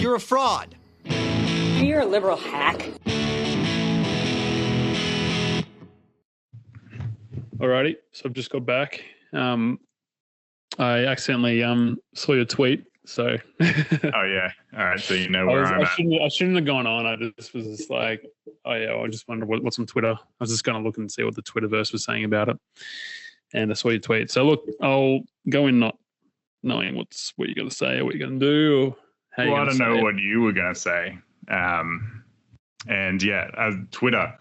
You're a fraud. You're a liberal hack. Alrighty, so I've just got back. I accidentally saw your tweet, so Oh yeah. All right. So you know where I'm at. I shouldn't have gone on. I just was just like, oh yeah, I just wondered what's on Twitter. I was just going to look and see what the Twitterverse was saying about it, and I saw your tweet. So look, I'll go in not knowing what you're going to say or what you're going to do. Or how Well, you're I gonna don't know say it. what you were going to say. And yeah, Twitter.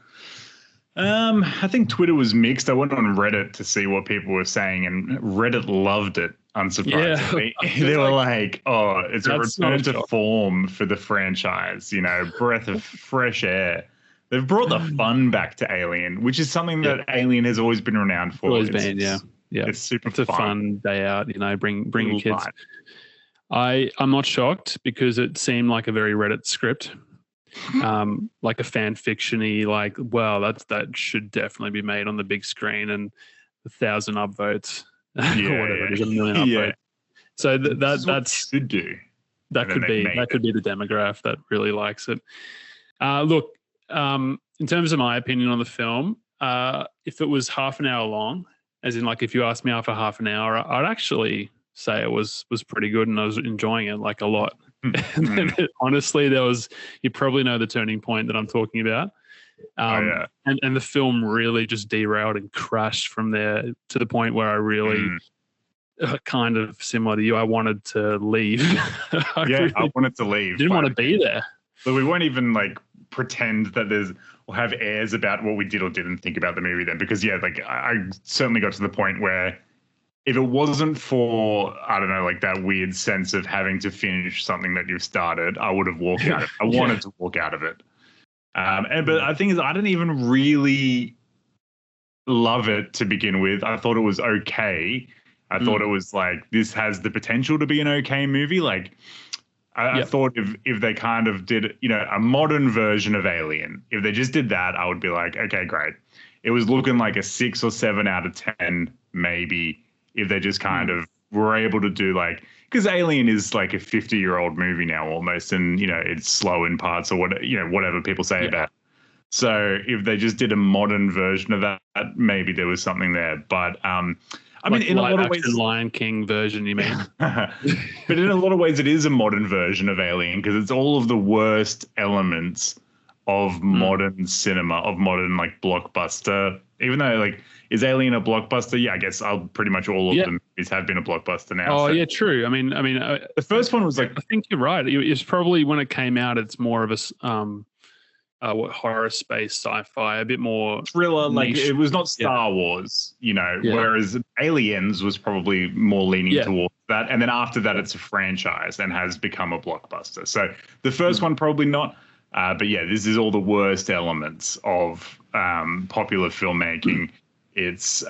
I think Twitter was mixed. I went on Reddit to see what people were saying, and Reddit loved it, unsurprisingly. Yeah. They were like, oh, it's a That's not return a to shock. form for the franchise, breath of fresh air. They've brought the fun back to Alien, which is something that Alien has always been renowned for. Always been, yeah. It's super It's a fun day out, bring your kids. I'm not shocked because it seemed like a very Reddit script. Like a fan fiction-y, like, wow, that should definitely be made on the big screen and 1,000 upvotes, or whatever it is, 1 million upvotes. So that's should do. That could be the demographic that really likes it. Look, in terms of my opinion on the film, if it was half an hour long, as in like if you asked me after half an hour, I'd actually say it was pretty good and I was enjoying it like a lot. And then, honestly, you probably know the turning point that I'm talking about. And the film really just derailed and crashed from there to the point where I really kind of similar to you, I wanted to leave. I wanted to leave. Didn't want to be there. But we won't even like pretend that we'll have airs about what we did or didn't think about the movie then, because I certainly got to the point where if it wasn't for, I don't know, like that weird sense of having to finish something that you've started, I would have walked out of it. I wanted to walk out of it. But I think I didn't even really love it to begin with. I thought it was okay. I thought it was like, this has the potential to be an okay movie. Like, I thought if they kind of did, a modern version of Alien, if they just did that, I would be like, okay, great. It was looking like a 6 or 7 out of 10, maybe, if they just kind of were able to do because Alien is like a 50-year-old movie now almost, and it's slow in parts or whatever people say about it. So if they just did a modern version of that, maybe there was something there. But I mean, in a lot of ways, Lion King version, you mean? But in a lot of ways, it is a modern version of Alien because it's all of the worst elements of modern cinema, of modern blockbuster. Even though is Alien a blockbuster? Yeah, I guess pretty much all of the movies have been a blockbuster now. Oh, yeah, true. I mean, the first one was I think you're right. It's probably when it came out, it's more of a horror space sci-fi, a bit more thriller. niche. It was not Star Wars, whereas Aliens was probably more leaning towards that. And then after that, it's a franchise and has become a blockbuster. So the first one probably not. But yeah, this is all the worst elements of popular filmmaking. It's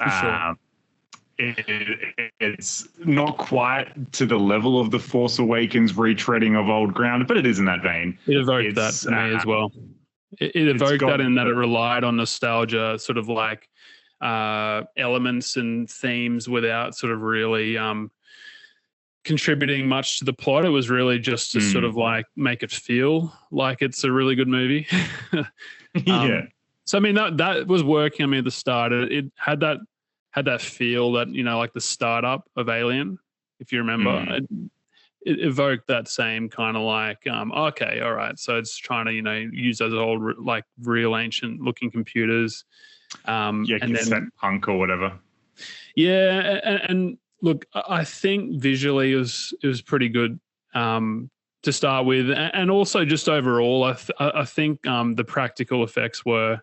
it's not quite to the level of The Force Awakens retreading of old ground, but it is in that vein. It evoked that to me as well. It evoked that in that it relied on nostalgia, sort of like elements and themes without sort of really contributing much to the plot. It was really just to sort of make it feel like it's a really good movie. So I mean that was working. I mean at the start it had that feel that like the startup of Alien, if you remember. It evoked that same kind of okay, all right. So it's trying to use those old real ancient looking computers. And then punk or whatever. Yeah, and look, I think visually it was pretty good to start with, and also just overall, I think the practical effects were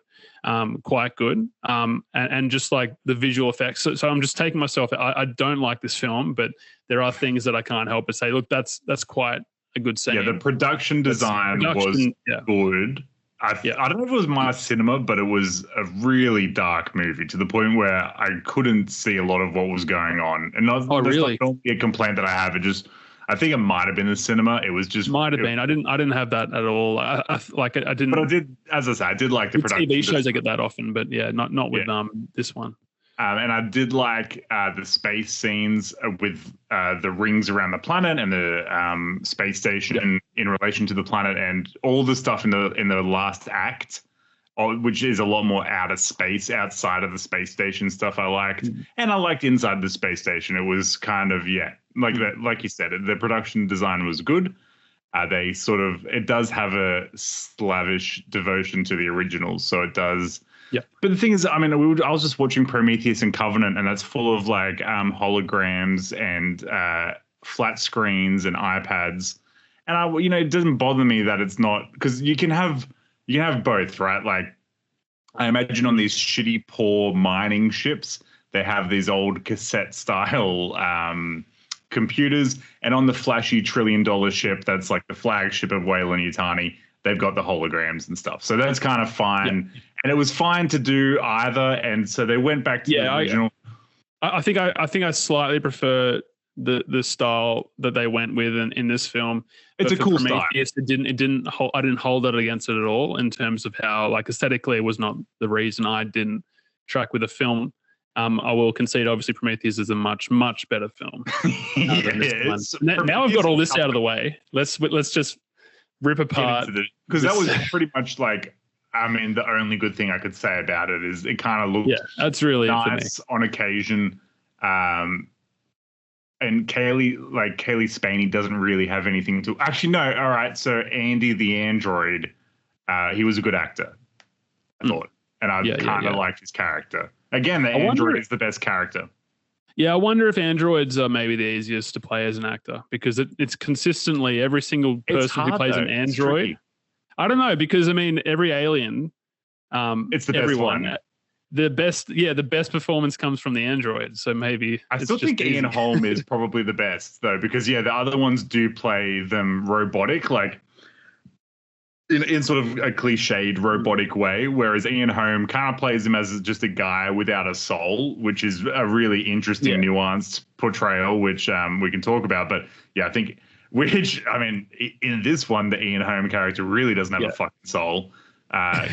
quite good, and just like the visual effects. So I'm just taking myself. I don't like this film, but there are things that I can't help but say. Look, that's quite a good scene. Yeah, the production design was good. I don't know if it was my cinema, but it was a really dark movie to the point where I couldn't see a lot of what was going on. And that's really? not a complaint that I have. I think it might have been the cinema. It was just might have been. I didn't have that at all. I didn't. But I did, as I said, I did like the production. TV shows I get that often, but yeah, not with this one. And I did like the space scenes with the rings around the planet and the space station in relation to the planet, and all the stuff in the last act, which is a lot more outer space, outside of the space station stuff. I liked, and I liked inside the space station. It was kind of like that, like you said, the production design was good. They sort of, it does have a slavish devotion to the originals, so it does. Yeah. But the thing is, I mean, I was just watching Prometheus and Covenant, and that's full of like holograms and flat screens and iPads. And it doesn't bother me that it's not, because you can have both, right? Like, I imagine on these shitty, poor mining ships, they have these old cassette style computers, and on the flashy $1 trillion ship that's like the flagship of Weyland-Yutani, they've got the holograms and stuff. So that's kind of fine. Yeah. And it was fine to do either. And so they went back to the original. I think I slightly prefer the style that they went with in this film. It's a cool style. I didn't hold it against it at all in terms of how, like, aesthetically it was not the reason I didn't track with the film. I will concede, obviously, Prometheus is a much, much better film. Than this one. Now I've got all this out of the way. Let's just rip apart, because that was pretty much like, I mean, the only good thing I could say about it is it kind of looked that's really nice on occasion. And Kaylee Spaney doesn't really have anything to. Actually, no. All right. So Andy the android, he was a good actor, I thought, and I kind of liked his character. Again, the android is the best character. Yeah, I wonder if androids are maybe the easiest to play as an actor, because it's consistently every single person who plays an android. I don't know, because I mean, every alien, it's the best one. The best performance comes from the android. So maybe I still think Ian Holm is probably the best, though, because the other ones do play them robotic, like in sort of a cliched robotic way, whereas Ian Holm kind of plays him as just a guy without a soul, which is a really interesting, nuanced portrayal, which we can talk about. But I think, in this one, the Ian Holm character really doesn't have a fucking soul. Well,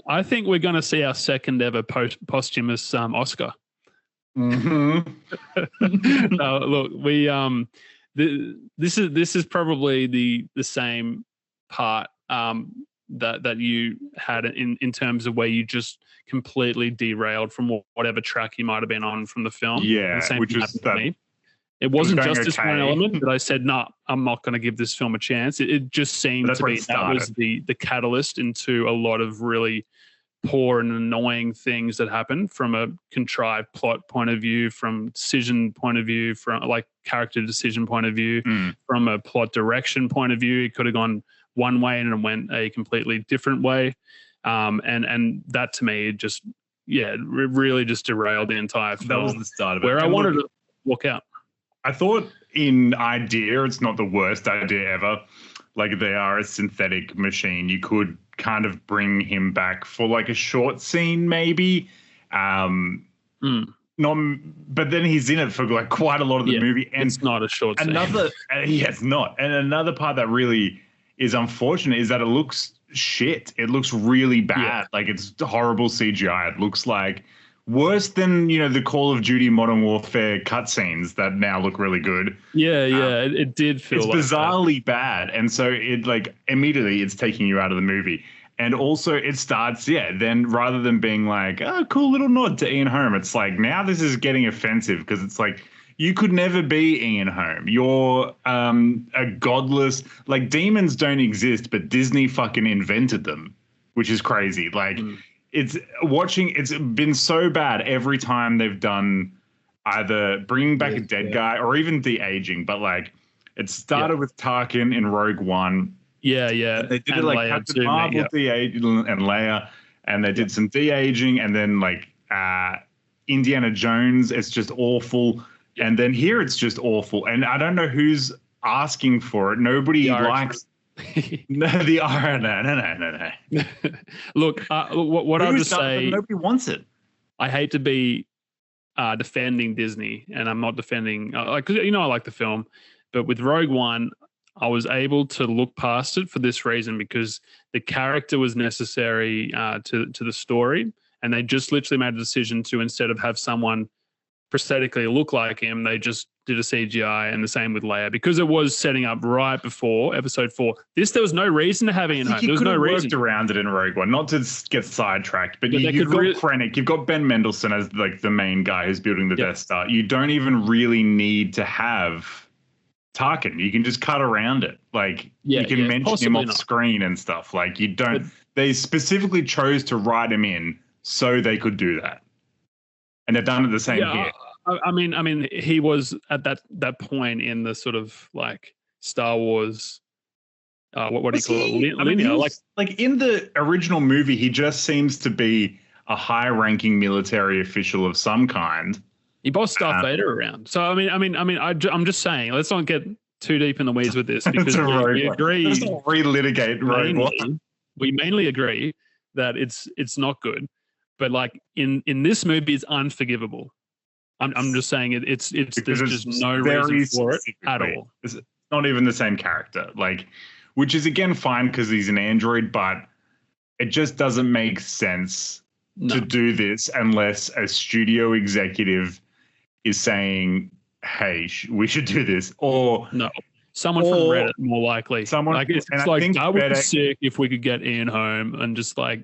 I think we're going to see our second ever posthumous Oscar. Mm-hmm. No, look, we this is probably the same part that you had in terms of where you just completely derailed from whatever track you might have been on from the film. Yeah, the same which was that. Me. It wasn't just this one element that I said, no, I'm not going to give this film a chance. It just seemed to be that was the catalyst into a lot of really poor and annoying things that happened from a contrived plot point of view, from decision point of view, from like character decision point of view, from a plot direction point of view. It could have gone one way and it went a completely different way. And that to me, just, it really just derailed the entire film. That was the start of it. Where I wanted to walk out. I thought in idea, it's not the worst idea ever. Like, they are a synthetic machine. You could kind of bring him back for like a short scene, maybe. But then he's in it for like quite a lot of the movie. And it's not a short scene. It's not. And another part that really is unfortunate is that it looks shit. It looks really bad. Yeah. Like, it's horrible CGI. It looks like worse than, the Call of Duty Modern Warfare cutscenes that now look really good. It did feel it's like bizarrely bad. And so it immediately it's taking you out of the movie. And also it starts, then rather than being like, oh, cool little nod to Ian Holm, it's like, now this is getting offensive, because it's like, you could never be Ian Holm. You're a godless, like, demons don't exist, but Disney fucking invented them, which is crazy. Like, it's been so bad every time they've done either bringing back a dead guy or even de-aging. But like, it started with Tarkin in Rogue One. Yeah. They did it like Leia Captain Marvel de-aging and Leia, and they did some de-aging, and then like Indiana Jones, it's just awful. And then here it's just awful. And I don't know who's asking for it. Nobody likes no. Look, what I'll just say, nobody wants it. I hate to be defending Disney, and I'm not defending, like, cause, I like the film, but with Rogue One, I was able to look past it for this reason, because the character was necessary to the story, and they just literally made a decision to, instead of have someone prosthetically look like him, they just did a CGI, and the same with Leia, because it was setting up right before episode 4. There was no reason to have Ian Holm. There was no reason. You could have worked around it in Rogue One, not to get sidetracked, but you've got Krennic, you've got Ben Mendelsohn as like the main guy who's building the Death Star. You don't even really need to have Tarkin. You can just cut around it. Like you can mention him off screen and stuff. Like you don't. They specifically chose to write him in so they could do that, and they've done it the same here. I mean, he was at that point in the sort of like Star Wars. What do you call it? Linear, like in the original movie, he just seems to be a high-ranking military official of some kind. He bossed Darth Vader around. So I'm just saying, let's not get too deep in the weeds with this, because we agree. Let's not relitigate Rogue One. We mainly agree that it's not good, but like in this movie, it's unforgivable. I'm just saying there's just no reason for it at all. It's not even the same character, like, which is again fine because he's an android, but it just doesn't make sense to do this unless a studio executive is saying, "Hey, we should do this," or someone from Reddit, more likely. Someone like it's like that would be sick if we could get Ian home, and just like.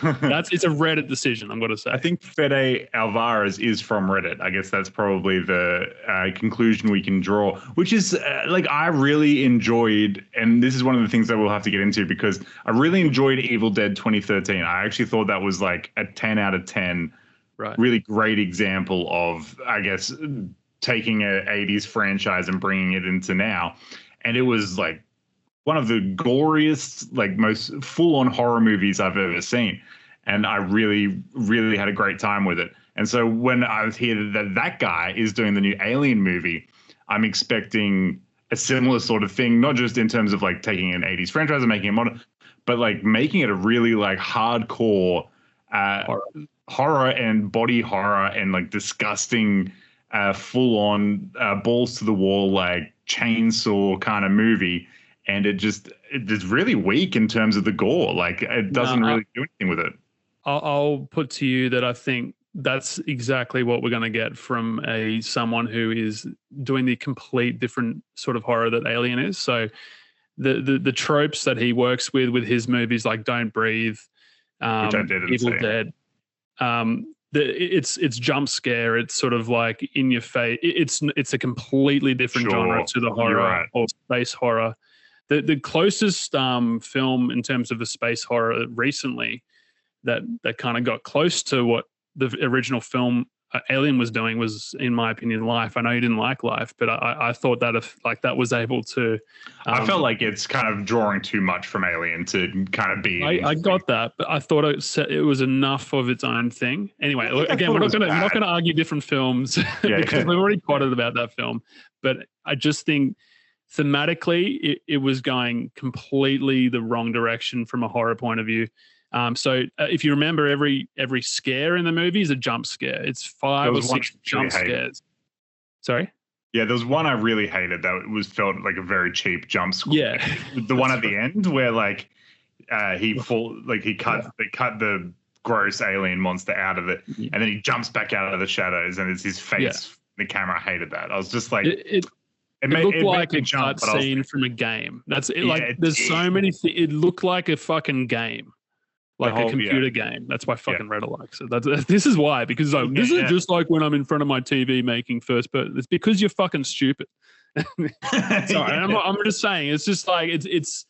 It's a Reddit decision, I'm going to say. I think Fede Alvarez is from Reddit. I guess that's probably the conclusion we can draw, which is like I really enjoyed, and this is one of the things that we'll have to get into, because I really enjoyed Evil Dead 2013. I actually thought that was like a 10 out of 10, really great example of, I guess, taking an 80s franchise and bringing it into now. And it was like one of the goriest, like most full-on horror movies I've ever seen. And I really, really had a great time with it. And so when I hear that guy is doing the new Alien movie, I'm expecting a similar sort of thing, not just in terms of like taking an 80s franchise and making it modern, but like making it a really like hardcore horror and body horror and like disgusting, full-on balls to the wall, like chainsaw kind of movie. And it's really weak in terms of the gore. Like it doesn't really do anything with it. I'll put to you that I think that's exactly what we're going to get from someone who is doing the complete different sort of horror that Alien is. So the tropes that he works with his movies, like Don't Breathe, Evil Dead, it's jump scare. It's sort of like in your face. It's a completely different genre to the horror or space horror. The closest film in terms of a space horror recently that kind of got close to what the original film Alien was doing was, in my opinion, Life. I know you didn't like Life, but I thought that if like that was able to. I felt like it's kind of drawing too much from Alien to kind of be. I got that, but I thought it was enough of its own thing. Anyway, again, we're not going to argue different films because we've already potted about that film. But I just think thematically it was going completely the wrong direction from a horror point of view. So if you remember, every scare in the movie is a jump scare. It's 5 or 6 jump scares. Sorry? Yeah, there was one I really hated that felt like a very cheap jump scare. Yeah. The one at the end where like they cut the gross alien monster out of it, and then he jumps back out of the shadows and it's his face. The camera. I hated that. I was just like it looked like a cutscene from a game. That's it. Like there's so many it looked like a fucking game. Like a computer game. That's why fucking Reddit likes it. This is why, because this is just like when I'm in front of my TV making first person. It's because you're fucking stupid. Sorry, I'm just saying. It's just like it's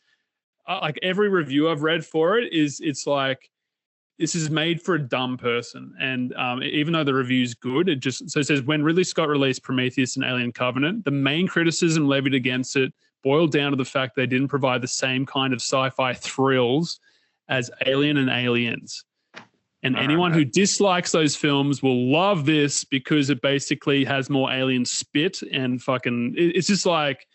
like every review I've read for it it's like this is made for a dumb person. And even though the review's good, it says when Ridley Scott released Prometheus and Alien Covenant, the main criticism levied against it boiled down to the fact they didn't provide the same kind of sci-fi thrills as Alien and Aliens. And anyone who dislikes those films will love this because it basically has more alien spit and fucking it's just like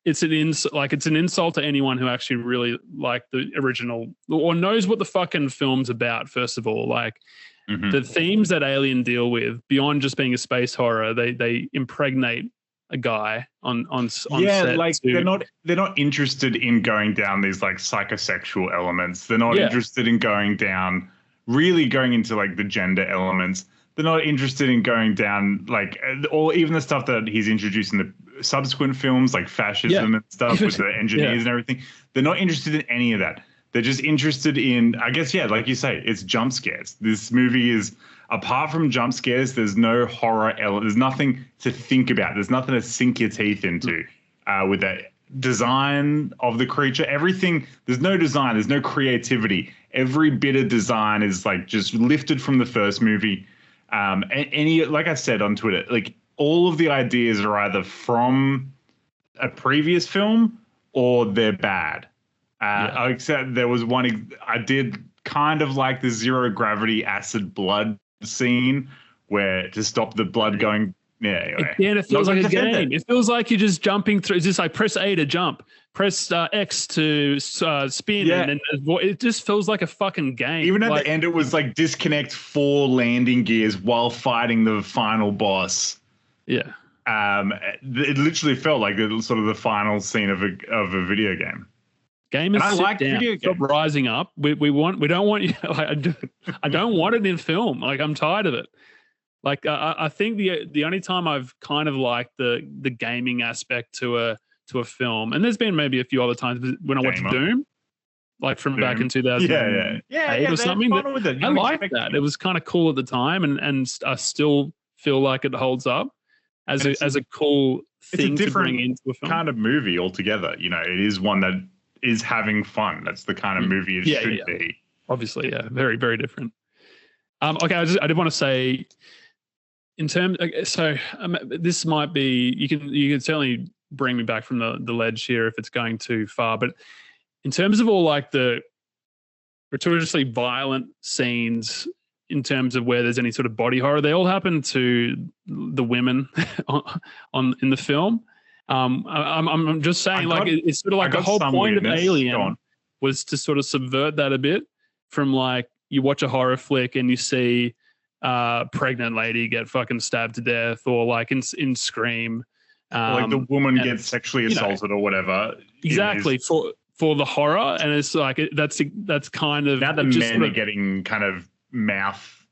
it's an insult to anyone who actually really liked the original or knows what the fucking film's about. First of all, like the themes that Alien deal with beyond just being a space horror, they impregnate a guy on set. Like they're not interested in going down these like psychosexual elements. They're not interested in going down really going into like the gender elements. They're not interested in going down like, or even the stuff that he's introduced in the subsequent films, like fascism and stuff with the engineers and everything. They're not interested in any of that. They're just interested in, I guess, like you say, it's jump scares. This movie is, apart from jump scares, there's no horror element. There's nothing to think about. There's nothing to sink your teeth into with the design of the creature. Everything, there's no design. There's no creativity. Every bit of design is like just lifted from the first movie. Any, like I said on Twitter, like all of the ideas are either from a previous film or they're bad. Except there was one, I did kind of like the zero gravity acid blood scene where to stop the blood going. Yeah, anyway. Again, it feels like a game. It feels like you're just jumping through. It's just like press A to jump, press X to spin, and then it just feels like a fucking game. Even at the end, it was like disconnect 4 landing gears while fighting the final boss. Yeah, it literally felt like sort of the final scene of a video game. Gamers, I like video games. Stop rising up. We don't want you. Like, I don't want it in film. Like, I'm tired of it. Like, I think the only time I've kind of liked the gaming aspect to a film, and there's been maybe a few other times when I watched Doom, like from back in 2008 or something. I liked that. It was kind of cool at the time, and I still feel like it holds up as a cool thing to bring into a film. Kind of movie altogether. You know, it is one that is having fun. That's the kind of movie it should be. Obviously, yeah, very, very different. Okay, I did want to say, in terms, this might be, you can certainly bring me back from the ledge here if it's going too far, but in terms of all like the gratuitously violent scenes, in terms of where there's any sort of body horror, they all happen to the women in the film. I'm just saying, it's sort of like the whole point of Alien was to sort of subvert that a bit from like you watch a horror flick and you see pregnant lady get fucking stabbed to death, or like in Scream, like the woman gets sexually assaulted or whatever. Exactly, for the horror, and it's like that's kind of now the men are getting kind of mouth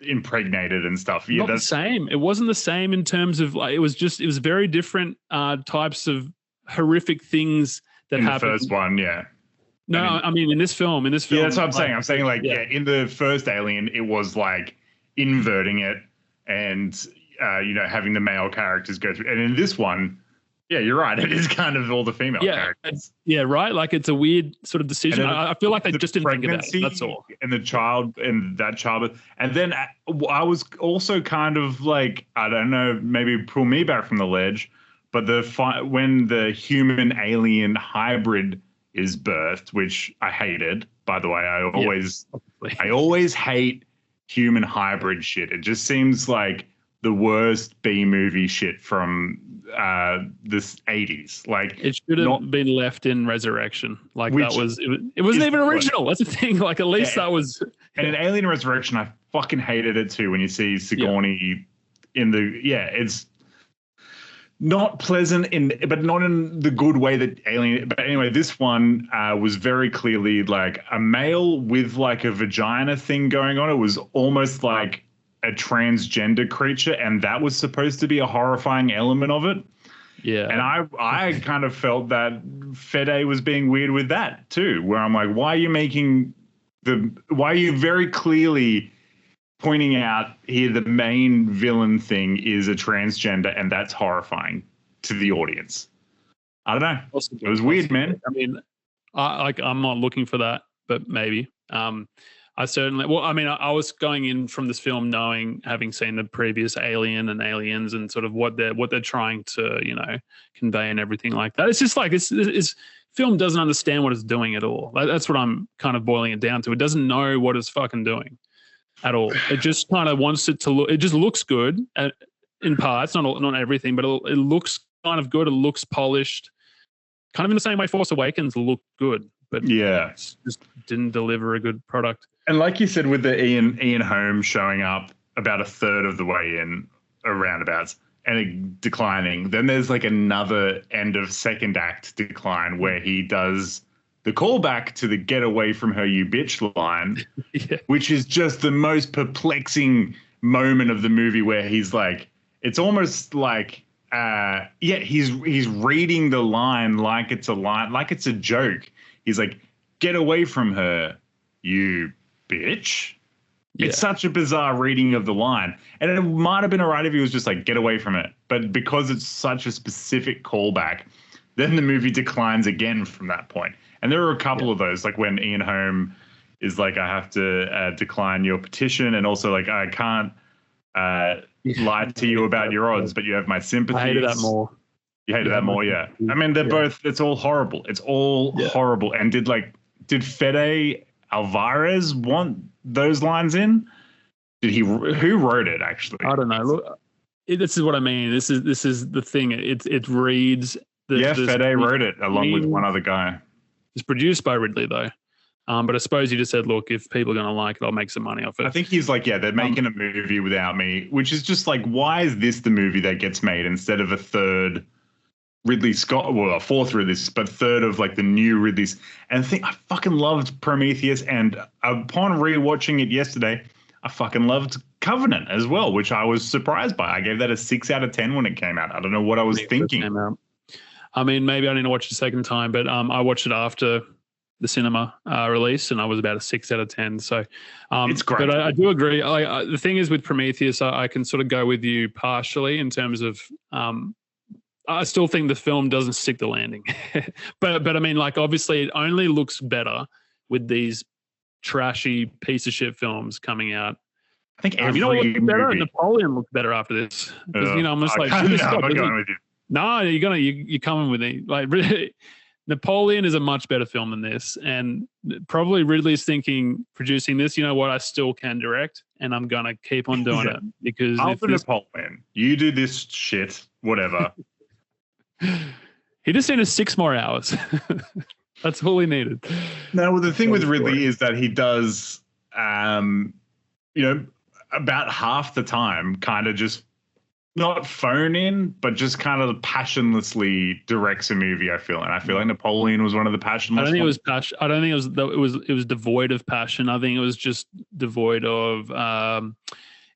impregnated and stuff. Not the same. It wasn't the same in terms of like it was very different types of horrific things that happened. The first one, yeah. No, I mean in this film. Yeah, that's what I'm saying. I'm saying like in the first Alien, it was like inverting it and having the male characters go through. And in this one, yeah, you're right. It is kind of all the female characters. Yeah, right. Like it's a weird sort of decision. I feel like they just didn't think about it. That's all. And the child and that child. And then I was also kind of like, I don't know, maybe pull me back from the ledge, but when the human alien hybrid is birthed, which I hated, by the way. I always hate human hybrid shit. It just seems like the worst B movie shit from the 80s. Like it should have been left in Resurrection. Like it wasn't even original. That's the thing. Like at least that was. And in Alien Resurrection, I fucking hated it too. When you see Sigourney in it's not pleasant but not in the good way that Alien. But anyway, this one was very clearly like a male with like a vagina thing going on. It was almost like a transgender creature, and that was supposed to be a horrifying element of it. Yeah. And I kind of felt that Fede was being weird with that too, where I'm like, why are you very clearly pointing out here the main villain thing is a transgender, and that's horrifying to the audience. I don't know. It was weird, man. I mean, I'm not looking for that, but maybe. I certainly, I was going in from this film having seen the previous Alien and Aliens and sort of what they're trying to, convey and everything like that. It's just like this film doesn't understand what it's doing at all. That's what I'm kind of boiling it down to. It doesn't know what it's fucking doing at all. It just kind of wants it to look. It just looks good in parts, not everything, but it looks kind of good. It looks polished, kind of in the same way Force Awakens looked good, but just didn't deliver a good product. And like you said, with the Ian Holm showing up about a third of the way in, or roundabouts, and declining, then there's like another end of second act decline where he does the callback to the "get away from her, you bitch" line, Yeah. which is just the most perplexing moment of the movie, where he's like, it's almost like, he's reading the line like it's a line, like it's a joke. He's like, "Get away from her, you bitch." Yeah. It's such a bizarre reading of the line. And it might have been all right if he was just like, "Get away from it." But because it's such a specific callback, then the movie declines again from that point. And there are a couple of those, like when Ian Holm is like, "I have to decline your petition." And also like, "I can't lie to you about your odds, but you have my sympathies." I hated that more. You hated that more, yeah. I mean, they're both, it's all horrible. It's all horrible. And did Fede Alvarez want those lines in? Who wrote it, actually? I don't know. Look, this is what I mean. This is the thing. It reads. Fede wrote it along with one other guy. It's produced by Ridley, though. But I suppose he just said, "Look, if people are going to like it, I'll make some money off it." I think he's like, they're making a movie without me, which is just like, why is this the movie that gets made instead of a third Ridley Scott, well, a fourth Ridley, but third of like the new Ridley's? And I fucking loved Prometheus, and upon rewatching it yesterday, I fucking loved Covenant as well, which I was surprised by. I gave that a 6 out of 10 when it came out. I don't know what I was thinking. I mean, maybe I need to watch it a second time, but I watched it after the cinema release, and I was about a 6 out of 10. So it's great. But I do agree. The thing is with Prometheus, I can sort of go with you partially in terms of I still think the film doesn't stick the landing. but I mean, like, obviously it only looks better with these trashy piece of shit films coming out. I think you know what looks better? Napoleon looks better after this. Because, I'm just like, I'm not going with you. No, you're coming with me. Like, really, Napoleon is a much better film than this, and probably Ridley's thinking, producing this, you know what, I still can direct, and I'm gonna keep on doing it because Napoleon, you do this shit, whatever. He just needed 6 more hours. That's all he needed. No, well, the thing with Ridley is that he does, about half the time kind of just not phone in, but just kind of passionlessly directs a movie. I feel like Napoleon was one of the passionless. I don't think it was passion. I don't think it was devoid of passion. I think it was just devoid of.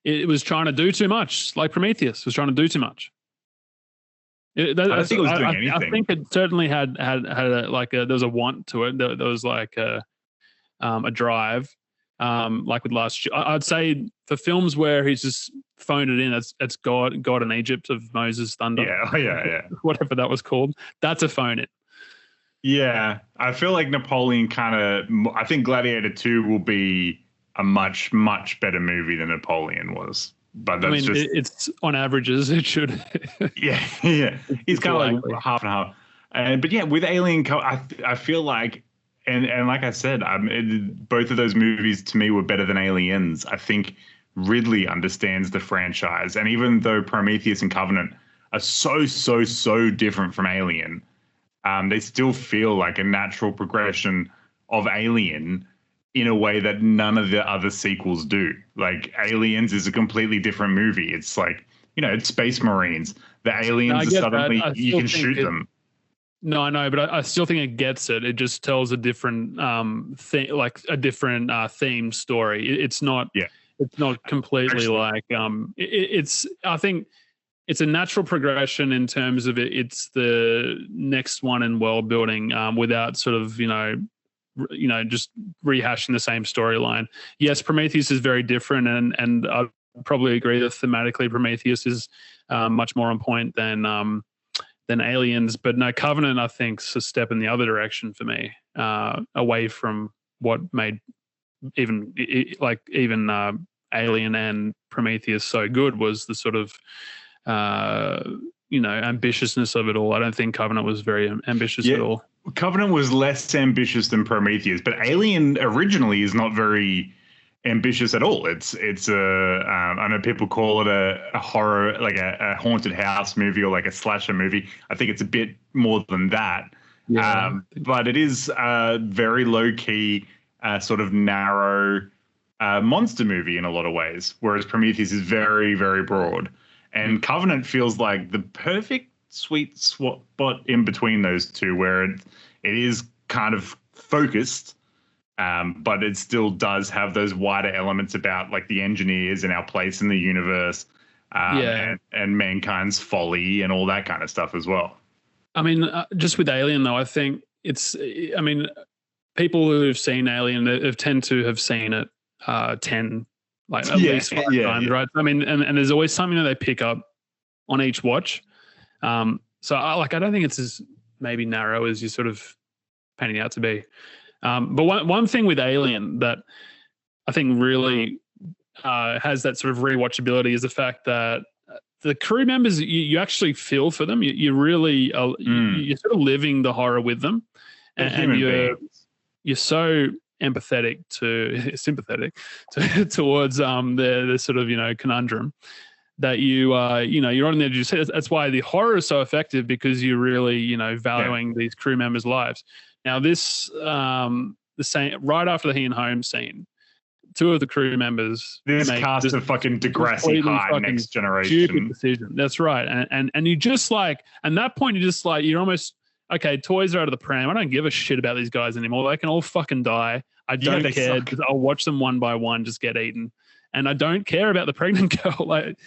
It was trying to do too much, like Prometheus was trying to do too much. I think it was doing anything. I think it certainly had there was a want to it. There was like a drive, like with last year. I'd say for films where he's just phoned it in, it's God in Egypt of Moses Thunder. Yeah. Whatever that was called. That's a phone it. Yeah, I feel like Napoleon I think Gladiator 2 will be a much, much better movie than Napoleon was. But that's it's on averages, it should. yeah. He's kind of like half and half. But yeah, with Alien, I feel like, and like I said, both of those movies to me were better than Aliens. I think Ridley understands the franchise, and even though Prometheus and Covenant are so different from Alien, they still feel like a natural progression of Alien in a way that none of the other sequels do. Like, Aliens is a completely different movie. It's like, it's Space Marines. The aliens are suddenly, you can shoot them. No, I know, but I still think it gets it. It just tells a different theme story. It's not. Yeah. It's not completely like it's. I think it's a natural progression in terms of it. It's the next one in world building without sort of just rehashing the same storyline. Yes, Prometheus is very different, and I probably agree that thematically Prometheus is much more on point than Aliens. But no, Covenant I think is a step in the other direction for me, away from what made even Alien and Prometheus so good was the sort of ambitiousness of it all. I don't think Covenant was very ambitious at all. Covenant was less ambitious than Prometheus, but Alien originally is not very ambitious at all. It's I know people call it a horror, like a haunted house movie or like a slasher movie. I think it's a bit more than that. Yeah, but it is a very low key, sort of narrow monster movie in a lot of ways, whereas Prometheus is very, very broad. And Covenant feels like the perfect sweet spot in between those two, where it is kind of focused, but it still does have those wider elements about like the engineers and our place in the universe, and mankind's folly and all that kind of stuff as well. I mean, just with Alien though, I think people who've seen Alien have tend to have seen it 10, like at least 5 times, right? I mean, and there's always something that they pick up on each watch. So I don't think it's as maybe narrow as you sort of painting out to be. But one thing with Alien that I think really has that sort of rewatchability is the fact that the crew members, you actually feel for them. You really you're sort of living the horror with them, and you're so sympathetic towards the sort of conundrum that you're on the edge of your seat. That's why the horror is so effective, because you're really valuing these crew members' lives. Now this the same right after the He and Holmes scene, 2 of the crew members cast of fucking Degrassi High Next Generation stupid decision. That's right, and you just like, at that point you're almost okay. Toys are out of the pram. I don't give a shit about these guys anymore. They can all fucking die. I don't care. I'll watch them one by one just get eaten. And I don't care about the pregnant girl. Like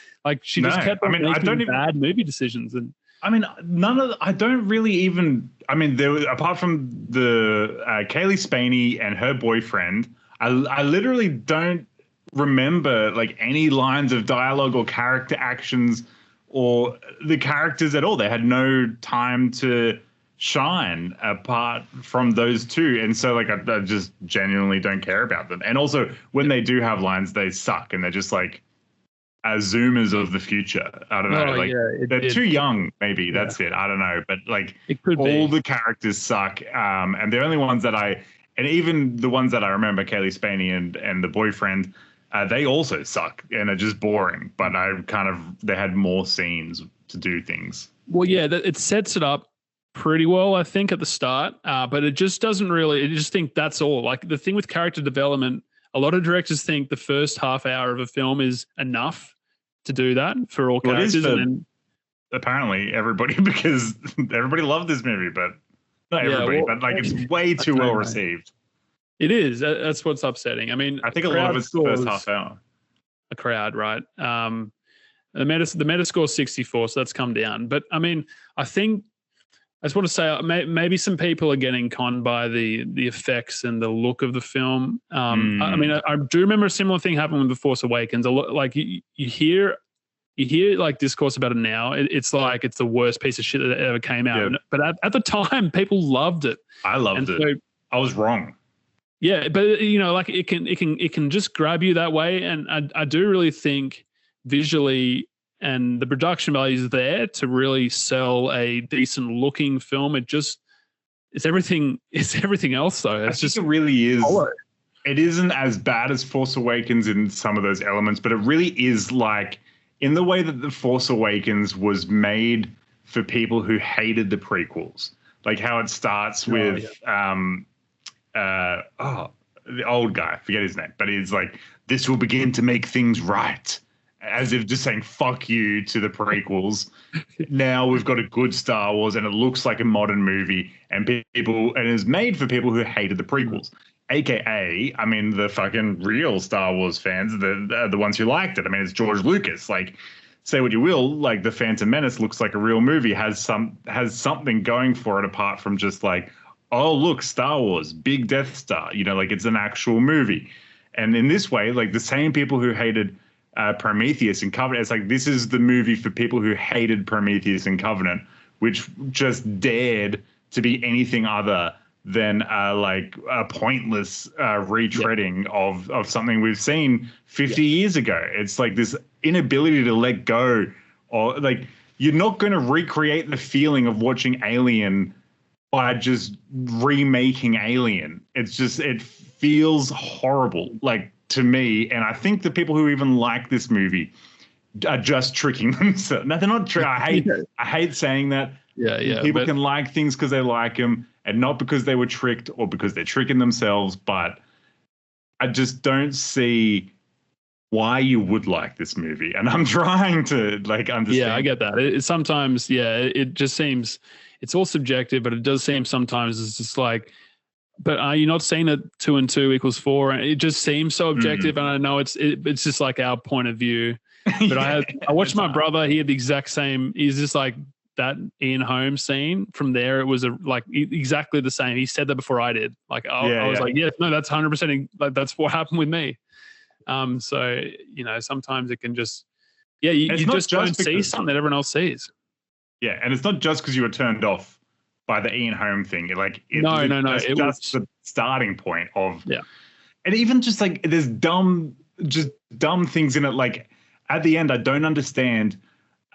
she just kept on making bad movie decisions. And I don't really even. Apart from the Kaylee Spaney and her boyfriend, I literally don't remember like any lines of dialogue or character actions or the characters at all. They had no time to shine apart from those 2, and so like I just genuinely don't care about them. And also when they do have lines, they suck, and they're just like zoomers of the future. I don't know, they're too young, maybe. That's it. I don't know, but like all the characters suck, and the only ones that and even the ones that I remember, Kaylee Spaney and the boyfriend, they also suck and are just boring, but they had more scenes to do things. Well, it sets it up pretty well, I think, at the start, but it just doesn't really. I just think that's all. Like the thing with character development, a lot of directors think the first half hour of a film is enough to do that for all characters. And apparently everybody, because everybody loved this movie, but not everybody. But like it's way too well received. It is. That's what's upsetting. I mean, I think a lot of it's the first half hour. A crowd, right? The Metascore is 64, so that's come down. But I mean, I just want to say maybe some people are getting conned by the effects and the look of the film. I mean, I do remember a similar thing happened with The Force Awakens. Like you hear like discourse about it now. It's like it's the worst piece of shit that ever came out. Yeah. But at the time, people loved it. I loved it. So, I was wrong. Yeah, but like it can just grab you that way, and I do really think visually and the production value is there to really sell a decent looking film. It's everything else though. It really is. It isn't as bad as Force Awakens in some of those elements, but it really is like in the way that The Force Awakens was made for people who hated the prequels, like how it starts with the old guy, forget his name, but he's like, this will begin to make things right. As if just saying fuck you to the prequels. Now we've got a good Star Wars and it looks like a modern movie and is made for people who hated the prequels. AKA, I mean, the fucking real Star Wars fans, the ones who liked it. I mean, it's George Lucas. Like, say what you will, like The Phantom Menace looks like a real movie, has something going for it apart from just like, oh, look, Star Wars, big Death Star, like it's an actual movie. And in this way, like the same people who hated Prometheus and Covenant, it's like this is the movie for people who hated Prometheus and Covenant, which just dared to be anything other than like a pointless retreading of something we've seen 50 years ago. It's like this inability to let go, or like you're not going to recreate the feeling of watching Alien by just remaking Alien. It's just, it feels horrible, like, to me. And I think the people who even like this movie are just tricking themselves. No, they're not I hate saying that. Yeah. People can like things because they like them and not because they were tricked or because they're tricking themselves. But I just don't see why you would like this movie. And I'm trying to like understand. Yeah, I get that. It just seems, it's all subjective, but it does seem sometimes it's just like, but are you not seeing that 2 and 2 equals 4? And it just seems so objective. And I know it's just like our point of view. But I watched my brother. He had the exact same. He's just like that Ian Holmes scene. From there, it was exactly the same. He said that before I did. Like I was like, yeah, no, that's 100%. Like that's what happened with me. So sometimes it can just you just don't see something that everyone else sees. Yeah, and it's not just because you were turned off by the Ian Holm thing. No. It was just the starting point of and even just like there's dumb things in it. Like at the end, I don't understand.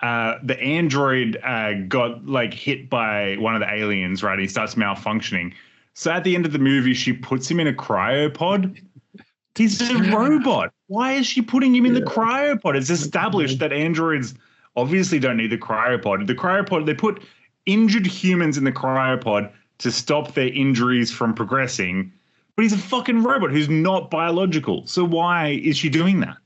The android got like hit by one of the aliens, right? He starts malfunctioning. So at the end of the movie, she puts him in a cryopod. He's a robot. Why is she putting him in the cryopod? It's established that androids obviously don't need the cryopod. The cryopod, they put injured humans in the cryopod to stop their injuries from progressing. But he's a fucking robot who's not biological. So why is she doing that?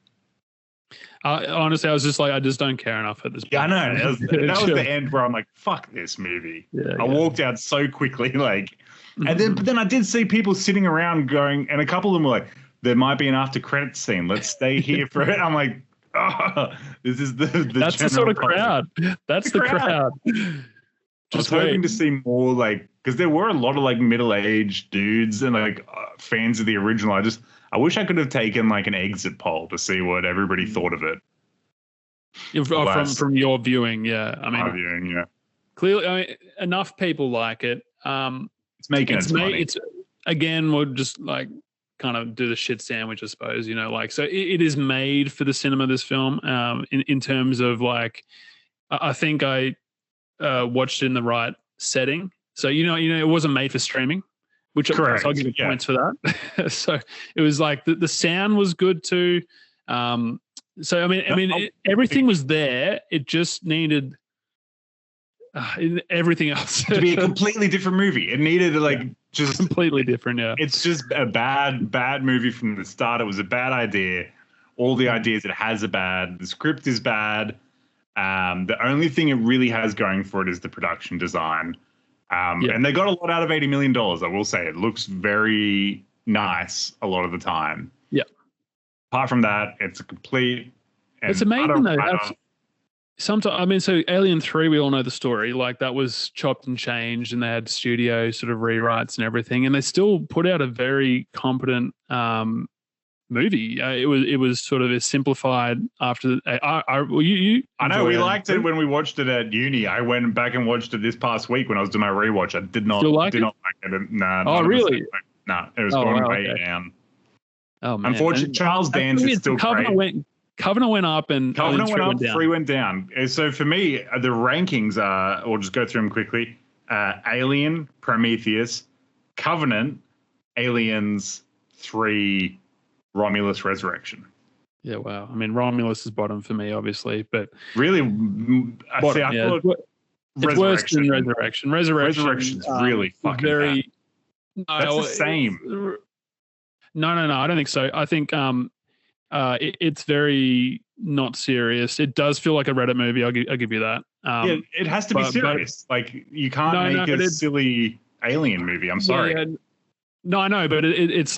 Honestly, I was just like, I just don't care enough at this point. Yeah, I know. That was the end where I'm like, fuck this movie. I walked out so quickly. But then I did see people sitting around going, and a couple of them were like, there might be an after credits scene. Let's stay here for it. I'm like, this is the that's the sort of crowd. That's the crowd. I was hoping to see more because there were a lot of middle-aged dudes and fans of the original. I wish I could have taken an exit poll to see what everybody thought of it. From your viewing, yeah. I mean, my viewing, yeah. Clearly, enough people like it. It's making its money. It's again, we'll just kind of do the shit sandwich, I suppose. So it is made for the cinema. This film, in terms of I think I watched it in the right setting. So it wasn't made for streaming. Which correct. I'll give you points for that. So it was the sound was good too. So I mean, everything was there. It just needed everything else to be a completely different movie. It needed just completely different. Yeah, it's just a bad movie from the start. It was a bad idea. All the ideas it has are bad. The script is bad. The only thing it really has going for it is the production design. And they got a lot out of $80 million, I will say. It looks very nice a lot of the time. Yeah. Apart from that, it's a complete... It's amazing, though. Sometimes, so Alien 3, we all know the story. That was chopped and changed, and they had studio sort of rewrites and everything, and they still put out a very competent movie. It was sort of simplified after. I know we liked it when we watched it at uni. I went back and watched it this past week when I was doing my rewatch. I did not like it. Nah. Oh really? No, it was going way down. Oh man! Unfortunately, Charles Dance is still great. Covenant went up and Covenant went up. 3 went down. So for me, the rankings are. We'll just go through them quickly. Alien, Prometheus, Covenant, Aliens, 3. Romulus Resurrection. Yeah, wow. I mean, Romulus is bottom for me, obviously, but really, I thought it's worse than Resurrection. Resurrection's really fucking bad. That's the same. No. I don't think so. I think it's very not serious. It does feel like a Reddit movie. I'll give you that. It has to be serious. You can't make a silly alien movie. I'm sorry. Yeah. No, I know, but it's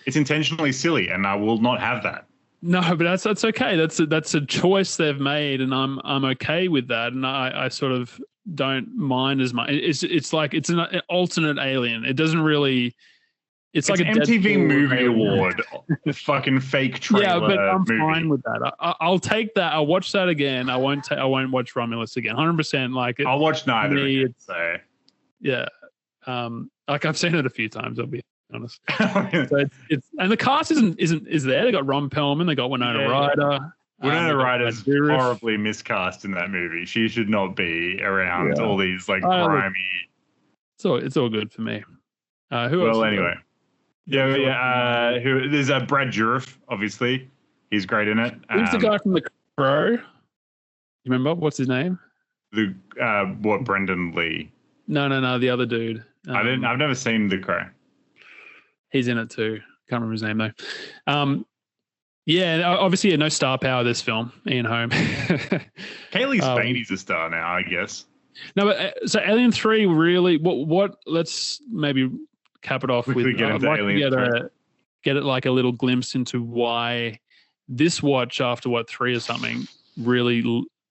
it's intentionally silly, and I will not have that. No, but that's okay. That's a choice they've made, and I'm okay with that, and I sort of don't mind as much. It's an alternate Alien. It doesn't really. It's like an MTV Movie Award, fucking fake trailer. Yeah, but I'm movie. Fine with that. I'll take that. I'll watch that again. I won't watch Romulus again. 100%. I'll watch neither. Again, so yeah, I've seen it a few times. I'll be honest. So it's and the cast is there. They got Ron Perlman. They got Winona Ryder. Winona Ryder's horribly miscast in that movie. She should not be around all these grimy. It's all good for me. Who else? Well, anyway, there's Brad Dourif. Obviously, he's great in it. Who's the guy from The Crow? You remember what's his name? Brendan Lee? No, the other dude. I've never seen The Crow. He's in it too. Can't remember his name though. Obviously, no star power this film. Ian Holm. Kaylee Spaney's a star now, I guess. No, but so Alien 3 really. What? Let's maybe cap it off Quickly with, get I'd into like to Alien get it like a little glimpse into why this watch after 3 or something really,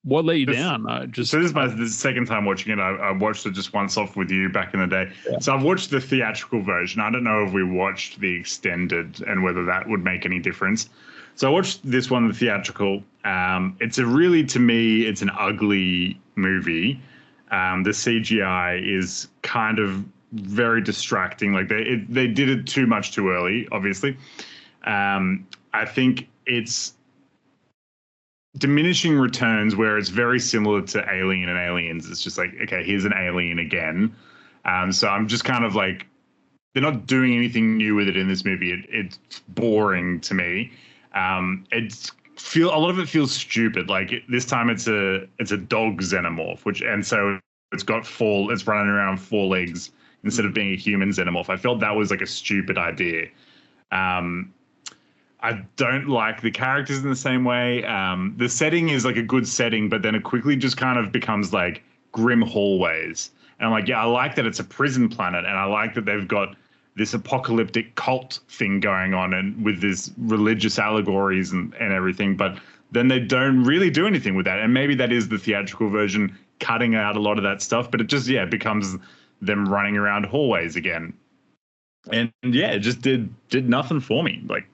what let you down? This is the second time watching it. I watched it just once off with you back in the day. Yeah. So I've watched the theatrical version. I don't know if we watched the extended and whether that would make any difference. So I watched this one, the theatrical. It's to me, it's an ugly movie. The CGI is kind of very distracting. Like they did it too much too early, obviously. I think it's diminishing returns where it's very similar to Alien and Aliens. It's just like, okay, here's an alien again. So I'm just kind of like, they're not doing anything new with it in this movie. It's boring to me. A lot of it feels stupid. Like this time it's a dog xenomorph, so it's running around on 4 legs instead of being a human xenomorph. I felt that was like a stupid idea. I don't like the characters in the same way. The setting is like a good setting, but then it quickly just kind of becomes like grim hallways. And I'm like, yeah, I like that it's a prison planet, and I like that they've got this apocalyptic cult thing going on and with this religious allegories and everything. But then they don't really do anything with that. And maybe that is the theatrical version cutting out a lot of that stuff, but it just, becomes them running around hallways again. And it just did nothing for me. Like,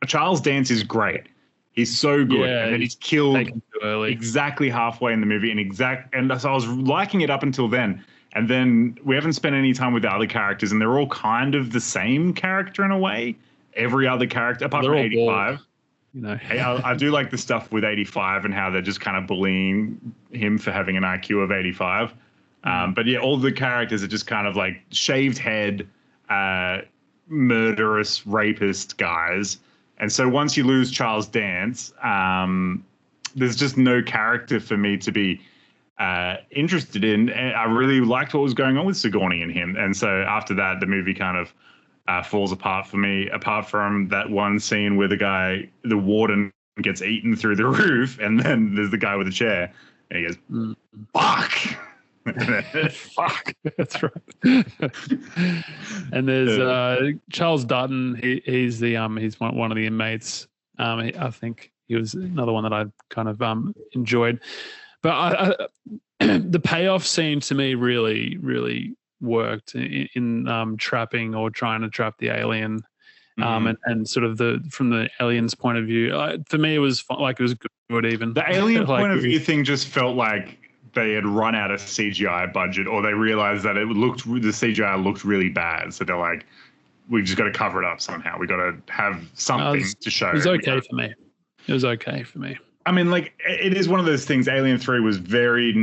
Charles Dance is great. He's so good. Yeah, and then he's killed exactly halfway in the movie. And so I was liking it up until then. And then we haven't spent any time with the other characters, and they're all kind of the same character in a way. Every other character, apart from 85. Hey, I do like the stuff with 85 and how they're just kind of bullying him for having an IQ of 85. But yeah, all the characters are just kind of like shaved head, murderous, rapist guys. And so once you lose Charles Dance, there's just no character for me to be interested in. And I really liked what was going on with Sigourney and him. And so after that, the movie kind of falls apart for me, apart from that one scene where the warden gets eaten through the roof, and then there's the guy with the chair, and he goes, fuck. Fuck, that's right. And there's Charles Dutton. He's one of the inmates. I think he was another one that I kind of enjoyed. But the payoff scene to me really, really worked in trapping or trying to trap the alien, and sort of from the alien's point of view. For me, it was like it was good. Even the alien point of view thing just felt like they had run out of CGI budget, or they realized that the CGI looked really bad, so they're like, we just got to cover it up somehow. We got to have something to show. It was okay for me. It was okay for me. I mean, like, it is one of those things. Alien 3 was very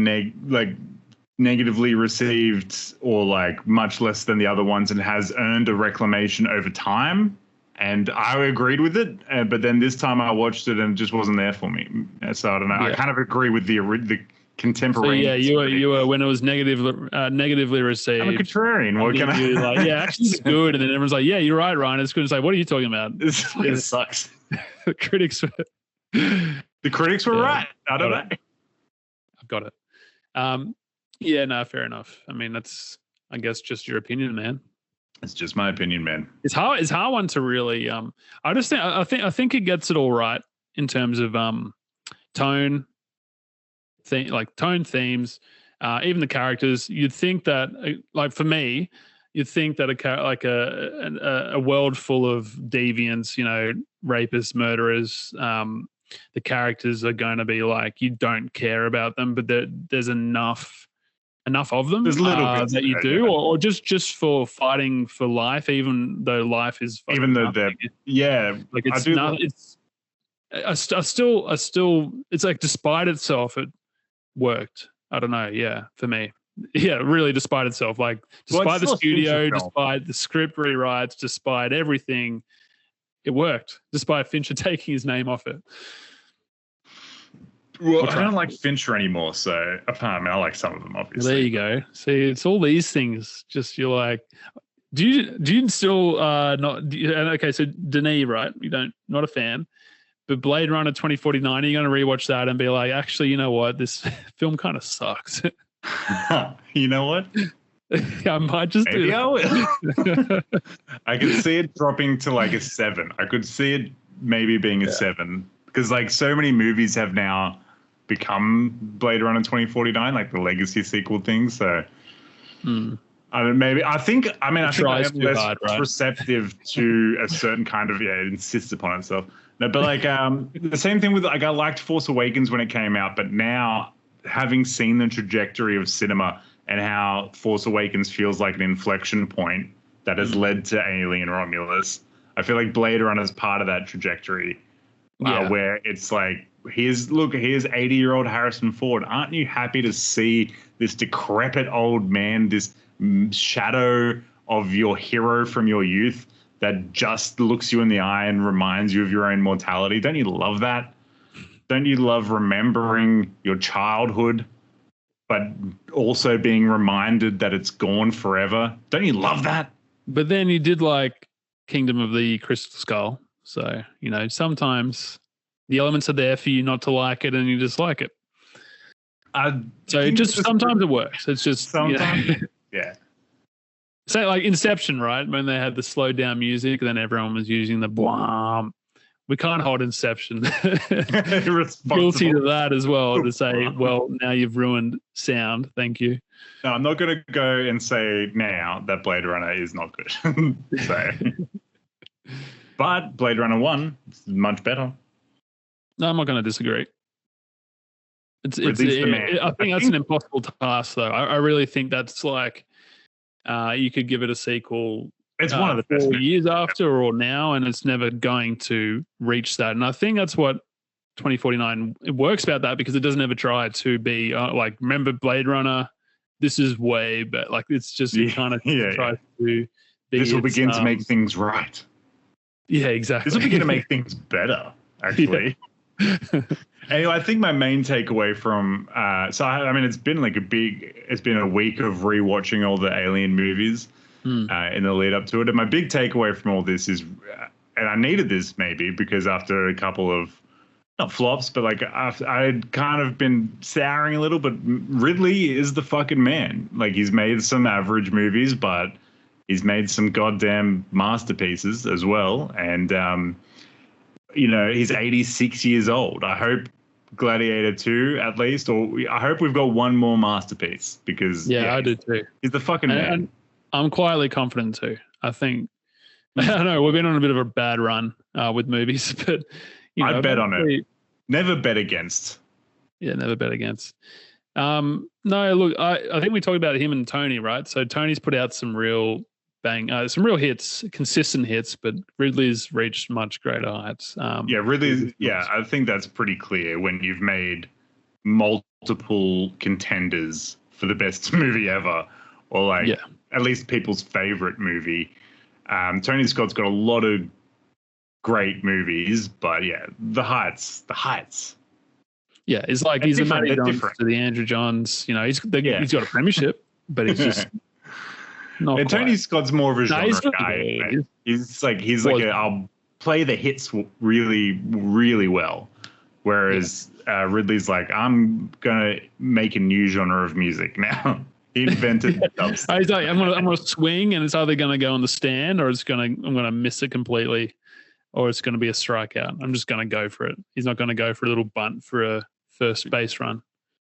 negatively received, or like much less than the other ones, and has earned a reclamation over time. And I agreed with it, but then this time I watched it and it just wasn't there for me. So I don't know. Yeah. I kind of agree with the contemporary. So yeah, you were when it was negatively received. I'm a contrarian. What can I? Like, yeah, actually it's good, and then everyone's like, yeah, you're right, Ryan. It's good. It's like, what are you talking about? It sucks. The critics were. The critics were right. I don't know. I've got it. Yeah, no, fair enough. I mean, that's, I guess, just your opinion, man. It's just my opinion, man. It's hard. It's hard one to really. I just think. I think it gets it all right in terms of tone, tone, themes, even the characters. You'd think that, like for me, you'd think that a world full of deviants, rapists, murderers, the characters are going to be like, you don't care about them, but there's enough of them. There's little bits that you do, or just for fighting for life, even though life is even though they're like it's not. It's I still it's like despite itself, it worked. I don't know. Yeah, for me. Yeah, really, despite itself, like despite the studio, despite the script rewrites, despite everything, it worked. Despite Fincher taking his name off it. Well, I don't like Fincher anymore, so I like some of them, obviously. There you go. See, it's all these things. Just you're like, do you still not? Okay, so Denis, right? Not a fan, but Blade Runner 2049. Are you going to rewatch that and be like, actually, you know what? This film kind of sucks. You know what? I might just do Maybe that. I will. I could see it dropping to like a 7. I could see it maybe being a 7 because like so many movies have now become Blade Runner 2049, like the legacy sequel thing. So I don't. Maybe I think. I mean, I think I am less receptive to a certain kind of it insists upon itself. No, but like the same thing with like I liked Force Awakens when it came out, but now having seen the trajectory of cinema and how Force Awakens feels like an inflection point that has led to Alien Romulus, I feel like Blade Runner is part of that trajectory, where it's like here's 80-year-old Harrison Ford. Aren't you happy to see this decrepit old man, this shadow of your hero from your youth that just looks you in the eye and reminds you of your own mortality? Don't you love that? Don't you love remembering your childhood, but also being reminded that it's gone forever? Don't you love that? But then you did like Kingdom of the Crystal Skull. So, sometimes the elements are there for you not to like it and you just like it. So sometimes it works. It's just sometimes, yeah. Say like Inception, right? When they had the slowed down music, then everyone was using the blam. We can't hold Inception guilty to that as well, to say, well, now you've ruined sound. Thank you. No, I'm not going to go and say now that Blade Runner is not good. But Blade Runner 1 is much better. No, I'm not going to disagree. I think that's an impossible task, though. I really think that's like you could give it a sequel. It's one of the best 4 years after or now, and it's never going to reach that. And I think that's what 2049 it works about that because it doesn't ever try to be like remember Blade Runner. This is way, but like it's just kind of tries to be. This will begin to make things right. Yeah, exactly. This will begin to make things better. Actually. Anyway, I think my main takeaway from it's been a week of rewatching all the Alien movies in the lead up to it, and my big takeaway from all this is, and I needed this maybe because after a couple of not flops, but like I'd kind of been souring a little, but Ridley is the fucking man. Like he's made some average movies, but he's made some goddamn masterpieces as well, and he's 86 years old. I hope Gladiator 2 at least, or I hope we've got one more masterpiece because I do too. He's the fucking man. And I'm quietly confident too. I think I don't know. We've been on a bit of a bad run with movies, but I bet on it. Never bet against. Yeah, never bet against. No, look, I think we talked about him and Tony, right? So Tony's put out some real some real hits, consistent hits, but Ridley's reached much greater heights. Ridley's. Yeah, I think that's pretty clear when you've made multiple contenders for the best movie ever, or at least people's favorite movie. Tony Scott's got a lot of great movies, but the heights. Yeah, it's like he's a Matty Johns to the Andrew Johns. He's got a premiership, but he's just. And Tony Scott's more of a genre guy. He's like I'll play the hits really, really well. Whereas Ridley's like, I'm gonna make a new genre of music now. He invented dubstep. He's like, I'm gonna swing, and it's either gonna go on the stand or I'm gonna miss it completely, or it's gonna be a strikeout. I'm just gonna go for it. He's not gonna go for a little bunt for a first base run,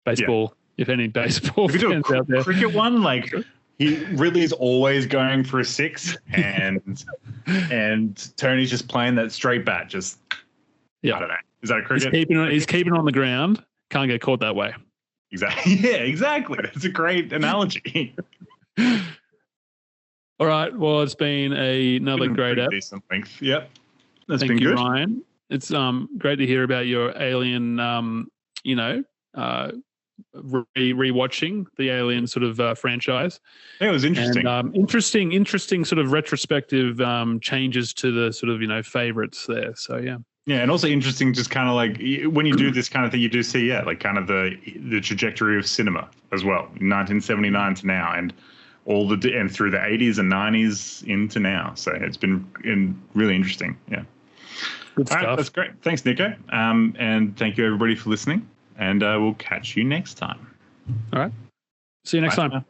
baseball. If any baseball fans out there, cricket one like. Ridley's always going for a 6, and Tony's just playing that straight bat. Just I don't know. Is that a cricket? He's keeping it on the ground. Can't get caught that way. Exactly. Yeah, exactly. That's a great analogy. All right. Well, it's been another great episode. Decent length. Yep. That's Thank been you, good. Ryan. It's great to hear about your Alien. Rewatching the Alien sort of franchise. Yeah, it was interesting. And, interesting sort of retrospective changes to the sort of favorites there. So yeah. Yeah, and also interesting, just kind of like when you do this kind of thing, you do see like kind of the trajectory of cinema as well, 1979 to now, and and through the 80s and 90s into now. So it's been really interesting. Yeah. Good stuff. All right, that's great. Thanks, Nico. And thank you everybody for listening. And we'll catch you next time. All right. See you next time.